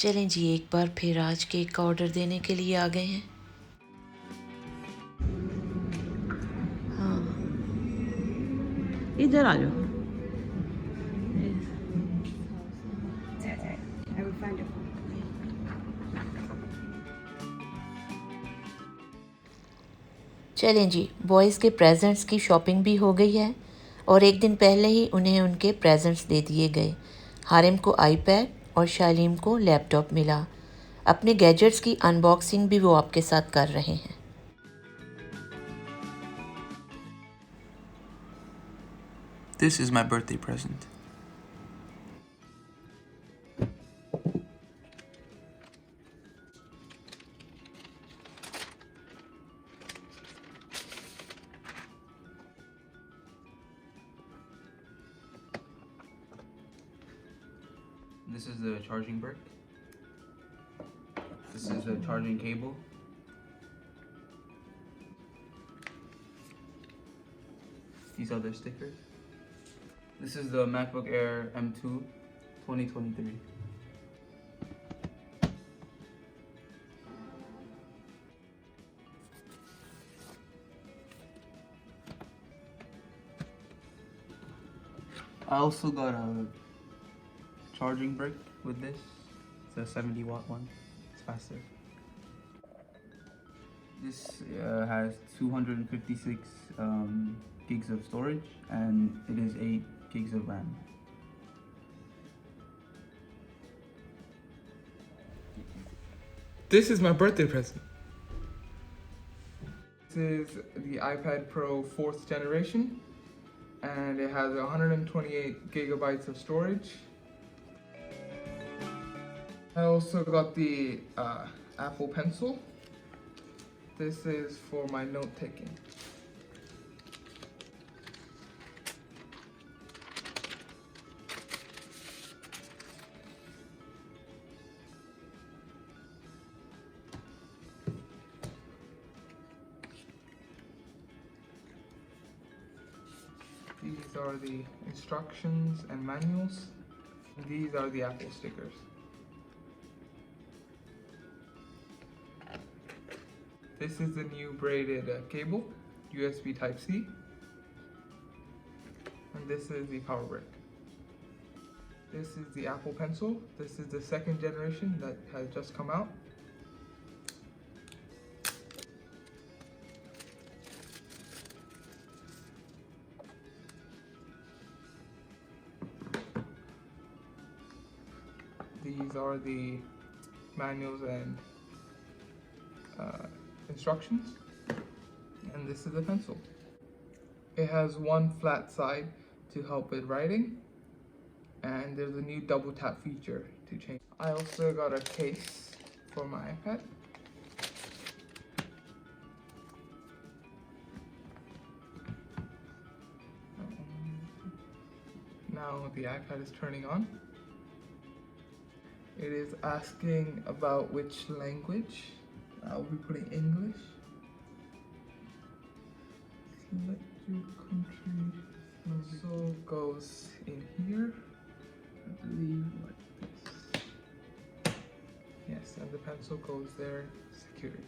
चलें जी, एक बार फिर आज केक का ऑर्डर देने के लिए आ गए हैं। हाँ, इधर आ जाओ। चलें जी, बॉयज़ के प्रेजेंट्स की शॉपिंग भी हो गई है और एक दिन पहले ही उन्हें उनके प्रेजेंट्स दे दिए गए। हारिम को आईपैड और शालीम को लैपटॉप मिला। अपने गैजेट्स की अनबॉक्सिंग भी वो आपके साथ कर रहे हैं। This is my birthday present. This is the charging brick. This is the charging cable. These are the stickers. This is the MacBook Air M2 2023. I also got a charging brick with this. It's a 70-watt one. It's faster. This has 256 gigs of storage and it is 8 gigs of RAM. This is my birthday present. This is the iPad Pro 4th generation and it has 128 gigabytes of storage. I also got the Apple Pencil. This is for my note taking. These are the instructions and manuals. These are the Apple stickers. This is the new braided cable, USB Type-C. And this is the power brick. This is the Apple Pencil. This is the 2nd generation that has just come out. These are the manuals and instructions, and this is the pencil. It has one flat side to help with writing, and there's a new double tap feature to change. I also got a case for my iPad. Now the iPad is turning on. It is asking about which language. I'll be putting English. Select your country. Pencil goes in here. I believe like this. Yes, and the pencil goes there secured.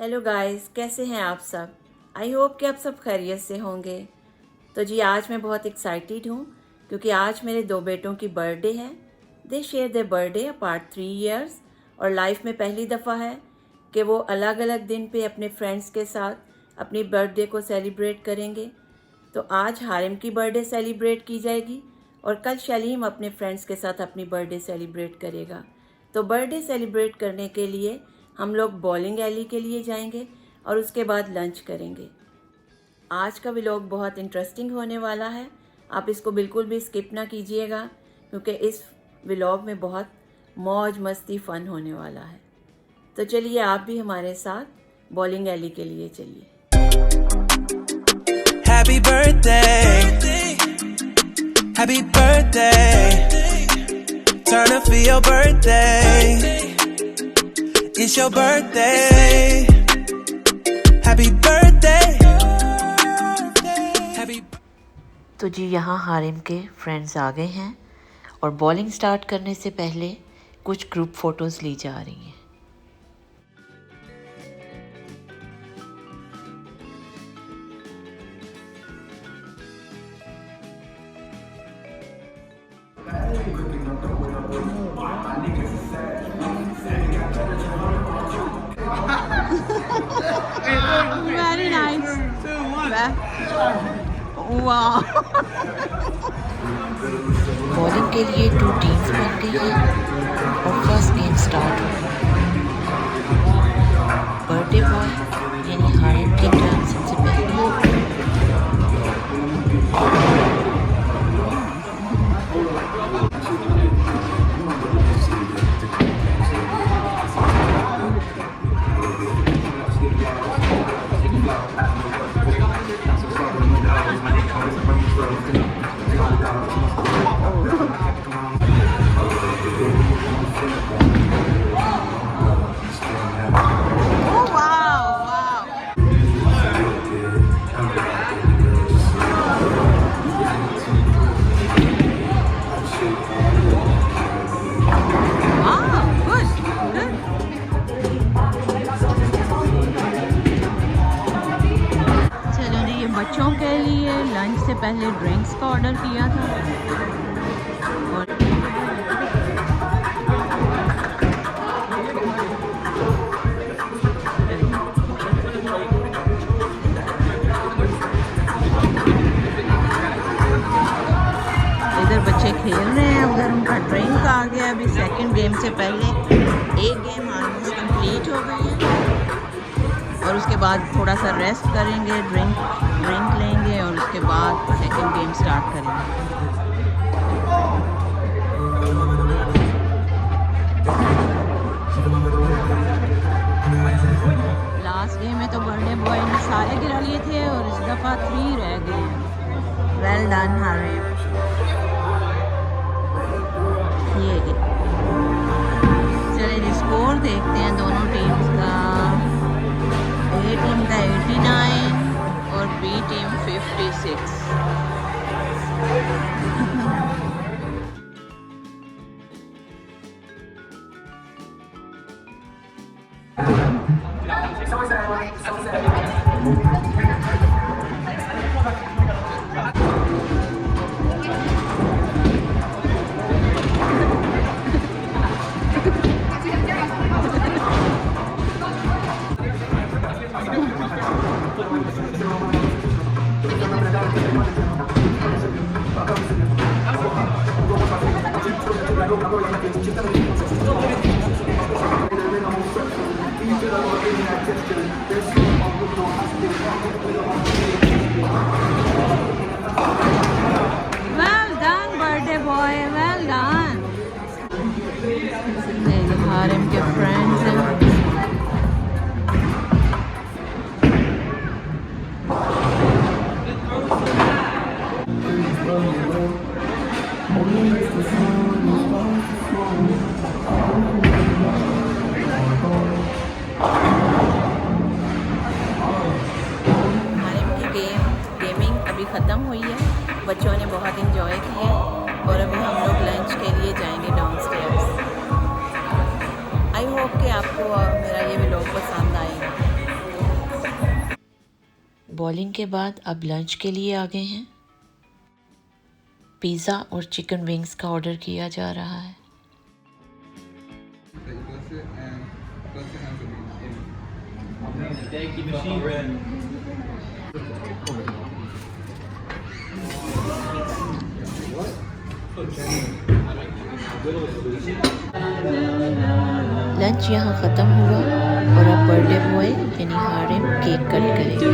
Hello guys, कैसे हैं आप सब? I hope कि आप सब खैरियत से होंगे। तो जी, आज मैं बहुत एक्साइटेड हूँ क्योंकि आज मेरे 2 बेटों की बर्थडे है। They share their birthday apart 3 years और लाइफ में पहली दफ़ा है कि वो अलग अलग दिन पे अपने फ्रेंड्स के साथ अपनी बर्थडे को सेलिब्रेट करेंगे। तो आज हारिम की बर्थडे सेलिब्रेट की जाएगी और कल शलीम अपने फ्रेंड्स के साथ अपनी बर्थडे सेलिब्रेट करेगा। तो बर्थडे सेलिब्रेट करने के लिए हम लोग बॉलिंग एली के लिए जाएंगे और उसके बाद लंच करेंगे। आज का व्लॉग बहुत इंटरेस्टिंग होने वाला है, आप इसको बिल्कुल भी स्किप ना कीजिएगा क्योंकि इस व्लॉग में बहुत मौज मस्ती फ़न होने वाला है। तो चलिए आप भी हमारे साथ बॉलिंग एली के लिए चलिए। Happy birthday, happy birthday, turn up for your birthday, it's your birthday, happy birthday, happy. तो जी यहाँ हारिम के फ्रेंड्स आ गए हैं और बॉलिंग स्टार्ट करने से पहले कुछ ग्रुप फ़ोटोज़ ली जा रही हैं। Very nice. Wow. बॉलिंग के लिए 2 टीम्स बन गई हैं और फर्स्ट गेम स्टार्ट हो गई। बर्थडे बॉय यानी हारिम की टर्न सबसे पहले। बच्चों के लिए लंच से पहले ड्रिंक्स का ऑर्डर किया था और इधर बच्चे खेल रहे हैं, उधर उनका ड्रिंक आ गया। अभी सेकंड गेम से पहले एक गेम ऑलमोस्ट कंप्लीट हो गई है और उसके बाद थोड़ा सा रेस्ट करेंगे, ड्रिंक लेंगे और उसके बाद सेकंड गेम स्टार्ट करेंगे। लास्ट गेम में तो बर्थडे बॉय ने सारे गिरा लिए थे और इस दफ़ा 3 रह गए। Well done Harim. ये चलिए स्कोर देखते हैं दोनों टीम्स का। ए टीम का 89 और B team 56। Well done, birthday boy. Well done. Harim के friends हैं। ख़त्म हुई है, बच्चों ने बहुत इंजॉय किया और अभी हम लोग लंच के लिए जाएंगे डाउनस्टेयर्स। आई होप कि आपको मेरा ये व्लॉग पसंद आएगा। बॉलिंग के बाद अब लंच के लिए आ गए हैं। पिज़्ज़ा और चिकन विंग्स का ऑर्डर किया जा रहा है। लंच यहाँ ख़त्म हुआ और अब बर्थडे बॉय यानी हारिम केक कट करेंगे।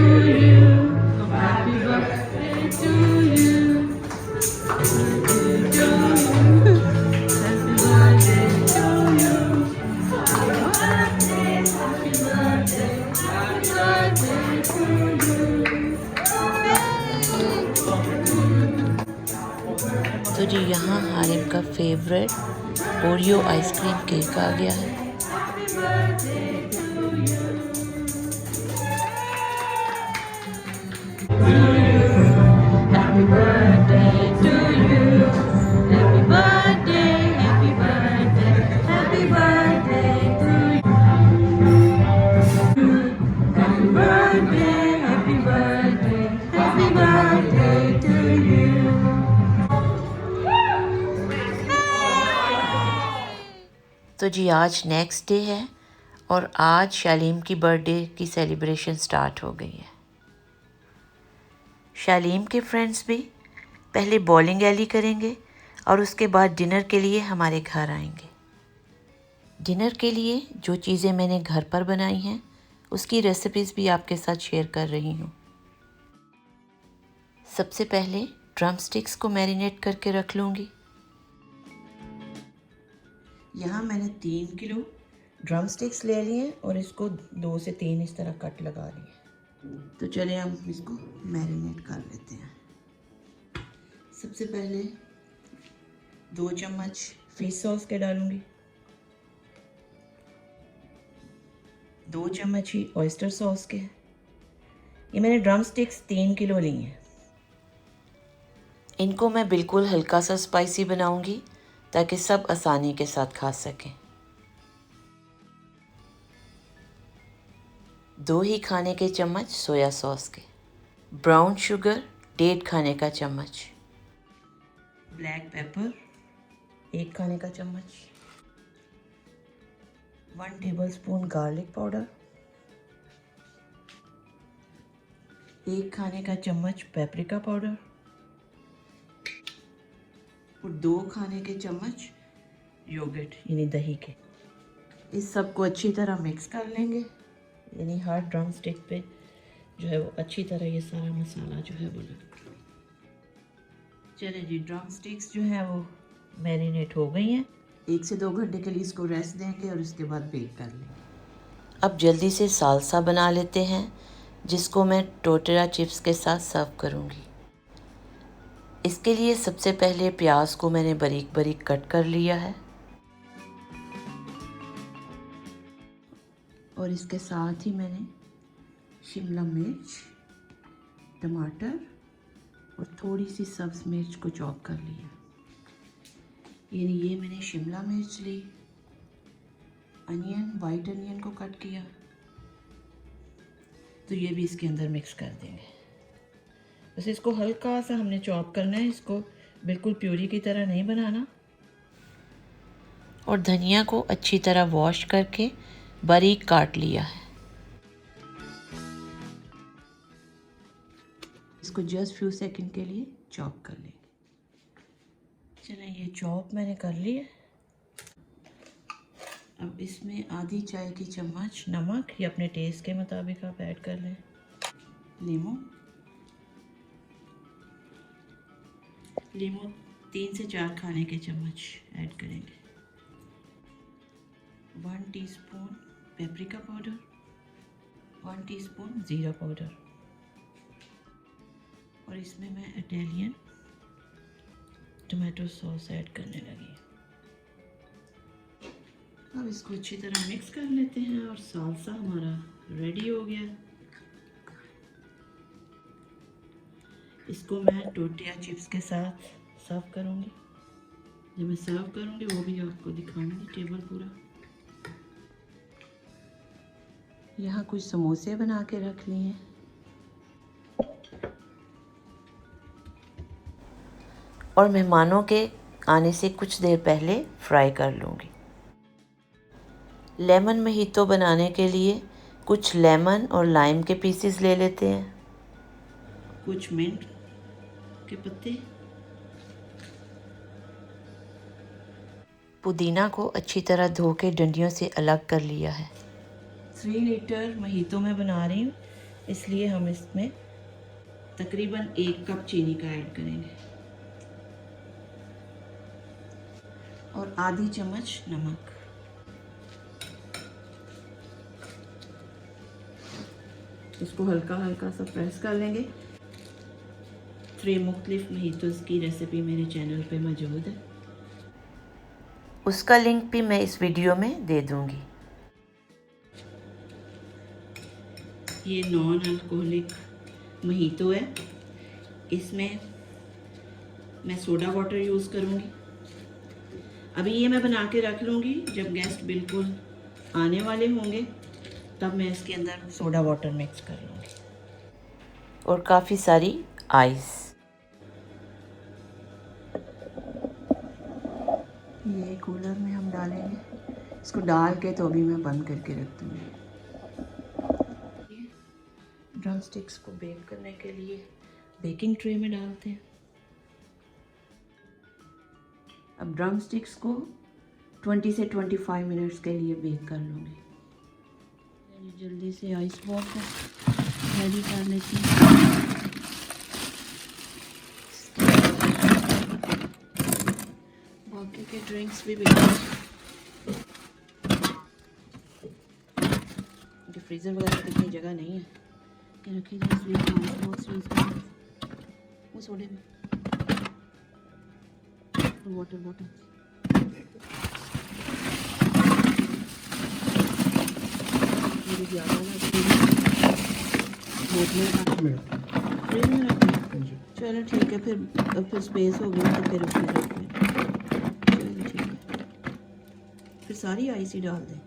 तो जी यहाँ हारिम का फेवरेट ओरियो आइसक्रीम केक आ गया है। Happy birthday तो जी आज नेक्स्ट डे है और आज शालीम की बर्थडे की सेलिब्रेशन स्टार्ट हो गई है। शालीम के फ्रेंड्स भी पहले बॉलिंग एली करेंगे और उसके बाद डिनर के लिए हमारे घर आएंगे। डिनर के लिए जो चीज़ें मैंने घर पर बनाई हैं उसकी रेसिपीज़ भी आपके साथ शेयर कर रही हूँ। सबसे पहले ड्रम स्टिक्स को मैरिनेट करके रख लूँगी। यहाँ मैंने 3 किलो ड्रम स्टिक्स ले लिए और इसको 2 से 3 इस तरह कट लगा लिए। तो चलिए हम इसको मैरिनेट कर लेते हैं। सबसे पहले 2 चम्मच फिश सॉस के डालूँगी, 2 चम्मच ही ऑयस्टर सॉस के। ये मैंने ड्रम स्टिक्स 3 किलो ली हैं। इनको मैं बिल्कुल हल्का सा स्पाइसी बनाऊंगी ताकि सब आसानी के साथ खा सकें। 2 ही खाने के चम्मच सोया सॉस के, ब्राउन शुगर 1.5 खाने का चम्मच, ब्लैक पेपर 1 खाने का चम्मच, 1 टेबलस्पून गार्लिक पाउडर, 1 खाने का चम्मच पेपरिका पाउडर और 2 खाने के चम्मच योगर्ट यानी दही के। इस सब को अच्छी तरह मिक्स कर लेंगे, यानी हर ड्रम स्टिक पे जो है वो अच्छी तरह ये सारा मसाला जो है वो लगे। चलिए जी, ड्रम स्टिक्स जो है वो मैरिनेट हो गई हैं। 1 से 2 घंटे के लिए इसको रेस्ट देंगे और उसके बाद बेक कर लेंगे। अब जल्दी से सालसा बना लेते हैं जिसको मैं टोटेरा चिप्स के साथ सर्व करूँगी। इसके लिए सबसे पहले प्याज को मैंने बारीक बारीक कट कर लिया है और इसके साथ ही मैंने शिमला मिर्च, टमाटर और थोड़ी सी सब्ज़ मिर्च को चॉप कर लिया। यानी ये मैंने शिमला मिर्च ली, अनियन, वाइट अनियन को कट किया, तो ये भी इसके अंदर मिक्स कर देंगे। बस इसको हल्का सा हमने चॉप करना है, इसको बिल्कुल प्यूरी की तरह नहीं बनाना। और धनिया को अच्छी तरह वॉश करके बारीक काट लिया है। इसको जस्ट फ्यू सेकंड के लिए चॉप कर लेंगे। चलिए ये चॉप मैंने कर लिया। अब इसमें आधी चाय की चम्मच नमक या अपने टेस्ट के मुताबिक आप ऐड कर लें। लीमू 3 से 4 खाने के चम्मच ऐड करेंगे। 1 टीस्पून पेपरिका पाउडर, 1 टीस्पून ज़ीरा पाउडर और इसमें मैं इटालियन टमाटो सॉस ऐड करने लगी। अब इसको अच्छी तरह मिक्स कर लेते हैं और सालसा हमारा रेडी हो गया। इसको मैं टोटिया चिप्स के साथ सर्व करूँगी। जब मैं सर्व करूँगी वो भी आपको दिखाऊँगी टेबल पूरा। यहाँ कुछ समोसे बना के रख लिए हैं। और मेहमानों के आने से कुछ देर पहले फ्राई कर लूँगी। लेमन महीतो बनाने के लिए कुछ लेमन और लाइम के पीसेस ले लेते हैं, कुछ मिंट के पत्ते, पुदीना को अच्छी तरह धो के डंडियों से अलग कर लिया है। 3 लीटर महीतो में बना रही हूँ, इसलिए हम इसमें तकरीबन 1 कप चीनी का ऐड करेंगे और आधी चम्मच नमक। इसको हल्का हल्का सा प्रेस कर लेंगे। 3 मुख्तलिफ महीतोज़ की रेसिपी मेरे चैनल पे मौजूद है, उसका लिंक भी मैं इस वीडियो में दे दूंगी। ये नॉन अल्कोहलिक महीतो है, इसमें मैं सोडा वाटर यूज़ करूँगी। अभी ये मैं बना के रख लूँगी, जब गेस्ट बिल्कुल आने वाले होंगे तब मैं इसके अंदर सोडा वाटर मिक्स कर लूँगी और काफ़ी सारी आइस। ये कूलर में हम डालेंगे इसको डाल के तो अभी मैं बंद करके रख दूँगी। ड्रम स्टिक्स को बेक करने के लिए बेकिंग ट्रे में डालते हैं। अब ड्रम स्टिक्स को 20 से 25 मिनट्स के लिए बेक कर लूँगी। जल्दी से आइस बॉल को रेडी कर लेती हूँ। बाकी के ड्रिंक्स भी फ्रीज़र वगैरह में इतनी जगह नहीं है कि रखी जाए, इसलिए आइस बॉक्स यूज़ करें। वो सोडे में वाटर ज़्यादा फ्रिज में रखें। चलो ठीक है, फिर स्पेस हो गया तो फिर उसमें रख दें। चलो ठीक है, फिर सारी आइस ही डाल दें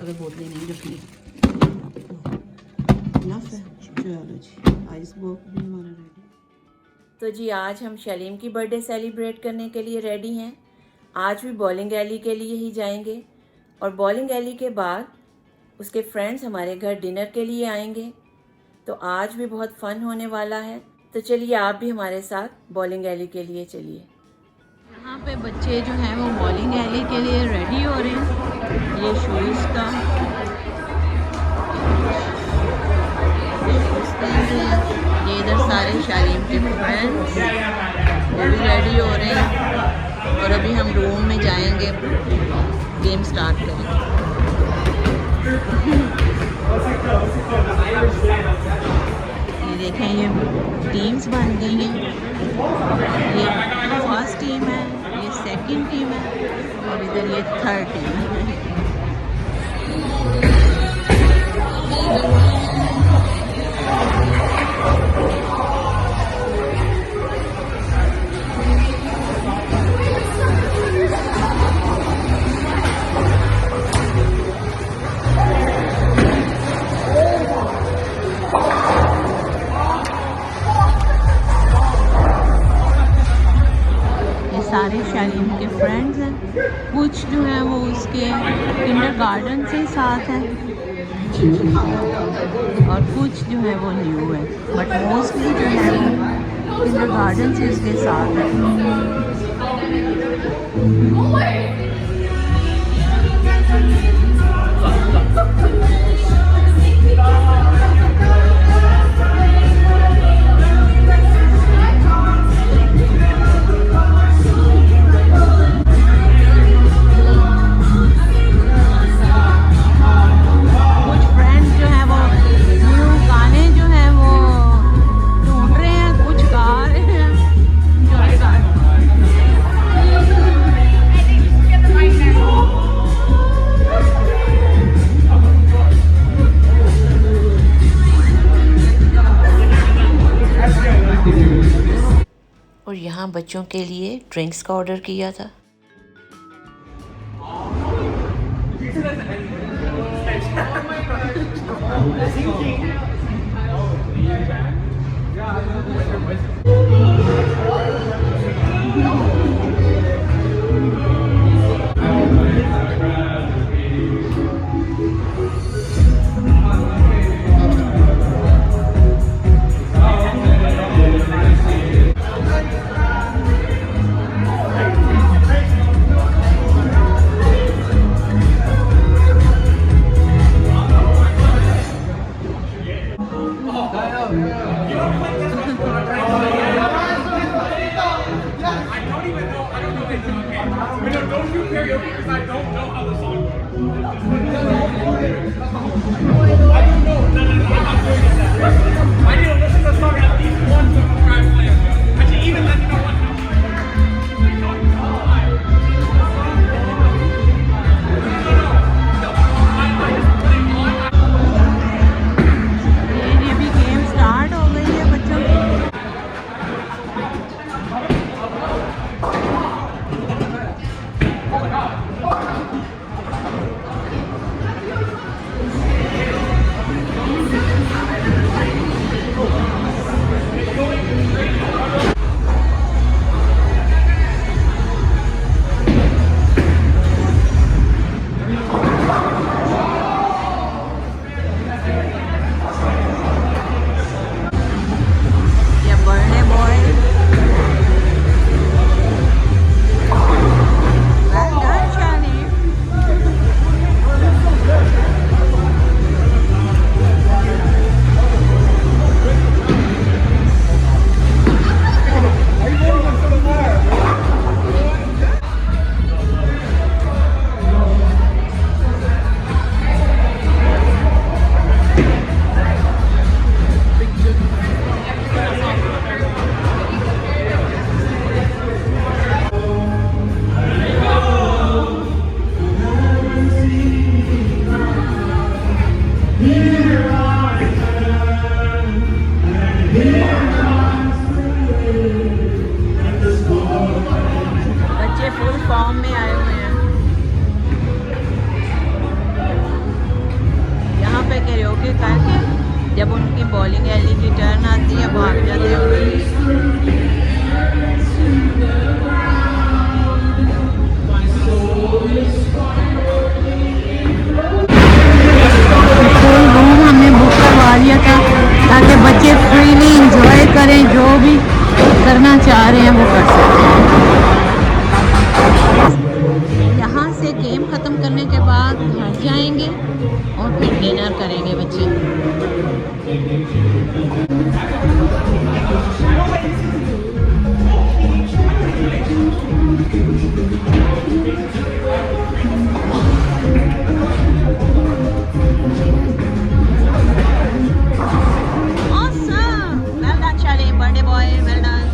अगर बोतलें नहीं रखनी। इनफ है। चलो जी, आइस बॉक्स भी हमारा रेडी। तो जी आज हम शलीम की बर्थडे सेलिब्रेट करने के लिए रेडी हैं। आज भी बॉलिंग एली के लिए ही जाएंगे और बॉलिंग एली के बाद उसके फ्रेंड्स हमारे घर डिनर के लिए आएंगे। तो आज भी बहुत फन होने वाला है। तो चलिए आप भी हमारे साथ बॉलिंग एली के लिए चलिए। यहाँ पे बच्चे जो हैं वो बॉलिंग एली के लिए रेडी हो रहे हैं। ये शूज़ का ये इधर सारे शालीम के फ्रेंड्स वो भी रेडी हो रहे हैं और अभी हम रूम में जाएंगे, गेम स्टार्ट करेंगे। ये देखें, ये टीम्स बन गई हैं। ये फर्स्ट टीम है, ये सेकंड टीम है और इधर ये थर्ड टीम है। सारे शालीम के फ्रेंड्स हैं, कुछ जो हैं वो उसके किंडरगार्टन से साथ हैं और कुछ जो है वो न्यू है, बट मोस्टली जो है वो किंडरगार्टन से उसके साथ है। और यहाँ बच्चों के लिए ड्रिंक्स का ऑर्डर किया था। फुल फॉर्म में आए हुए हैं। यहाँ पे कैरियोके करके जब उनकी बॉलिंग एली की टर्न आती है भाग जाते हैं। फुल रूम हमने बुक करवा लिया था ताकि बच्चे फ्रीली इंजॉय करें, जो भी करना चाह रहे हैं वो कर सकते हैं। यहाँ से गेम ख़त्म करने के बाद घर जाएंगे और फिर डिनर करेंगे बच्चे। Awesome! Well done, Shaleem. Birthday boy. Well done.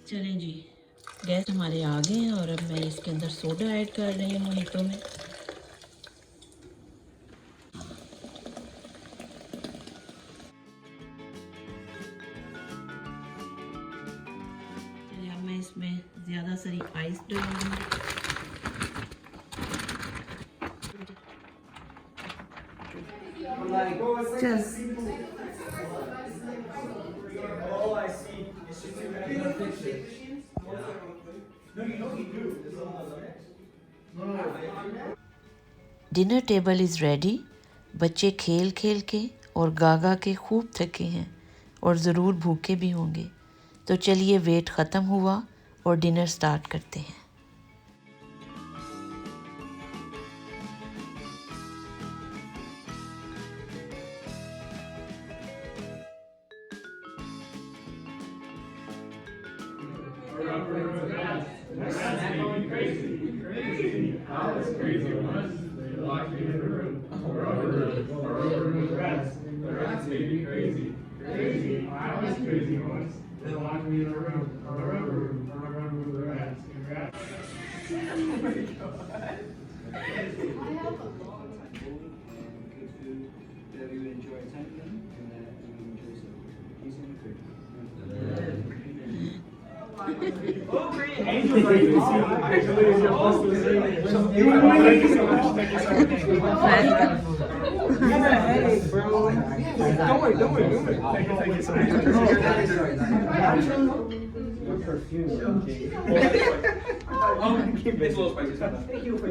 चलें जी, गेस्ट हमारे आ गए हैं और अब मैं इसके अंदर सोडा ऐड कर रही हूँ मोहितो में। चलिए अब मैं इसमें ज़्यादा सारी आइस डालूंगी। Dinner table is ready. बच्चे खेल खेल के और गा के खूब थके हैं और ज़रूर भूखे भी होंगे। तो चलिए वेट ख़त्म हुआ और डिनर स्टार्ट करते हैं।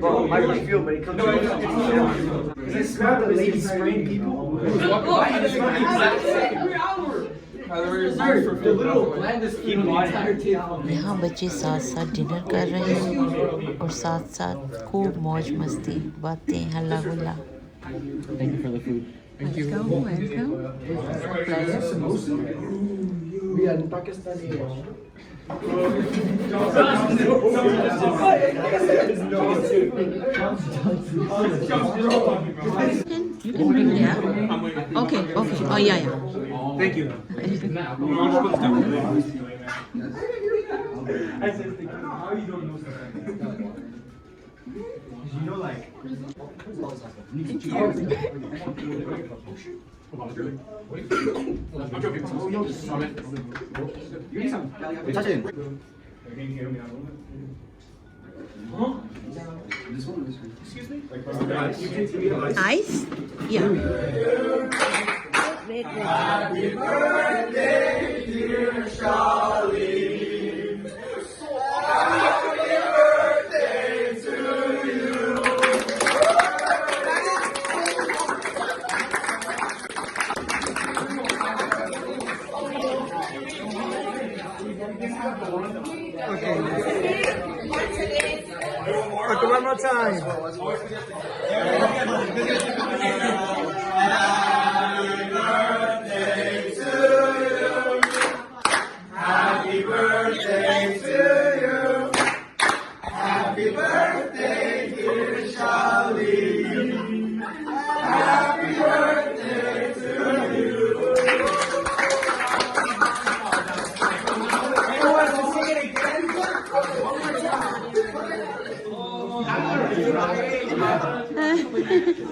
Well, my perfume, but it comes Because I smell the lady spraying people. यहाँ बच्चे साथ साथ डिनर कर रहे हैं और साथ साथ खूब मौज मस्ती, बातें, हल्ला गुल्ला। Thank you for the food. Thank you. Welcome. We are in Pakistani. You can bring it up. Okay. Oh yeah. Thank you. You know, like. Ice? Yeah. Wait. Happy birthday, dear Shaleem. Happy birthday to you. Okay, one more time. Happy birthday to you. Happy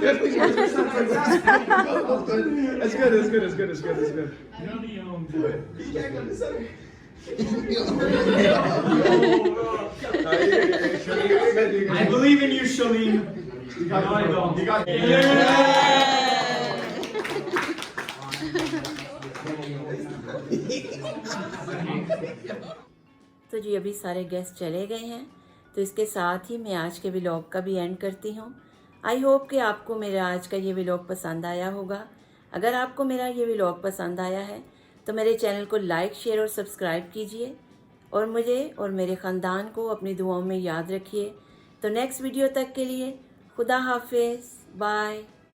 That's good. That's good. That's good. That's good. That's good. I believe in you, Shaleem. You got it. You got it. तो जी अभी सारे guest चले गए हैं, तो इसके साथ ही मैं आज के व्लॉग का भी एंड करती हूँ। आई होप कि आपको मेरा आज का ये व्लॉग पसंद आया होगा। अगर आपको मेरा ये व्लॉग पसंद आया है तो मेरे चैनल को लाइक, शेयर और सब्सक्राइब कीजिए और मुझे और मेरे ख़ानदान को अपनी दुआओं में याद रखिए। तो नेक्स्ट वीडियो तक के लिए खुदा हाफिज़, बाय।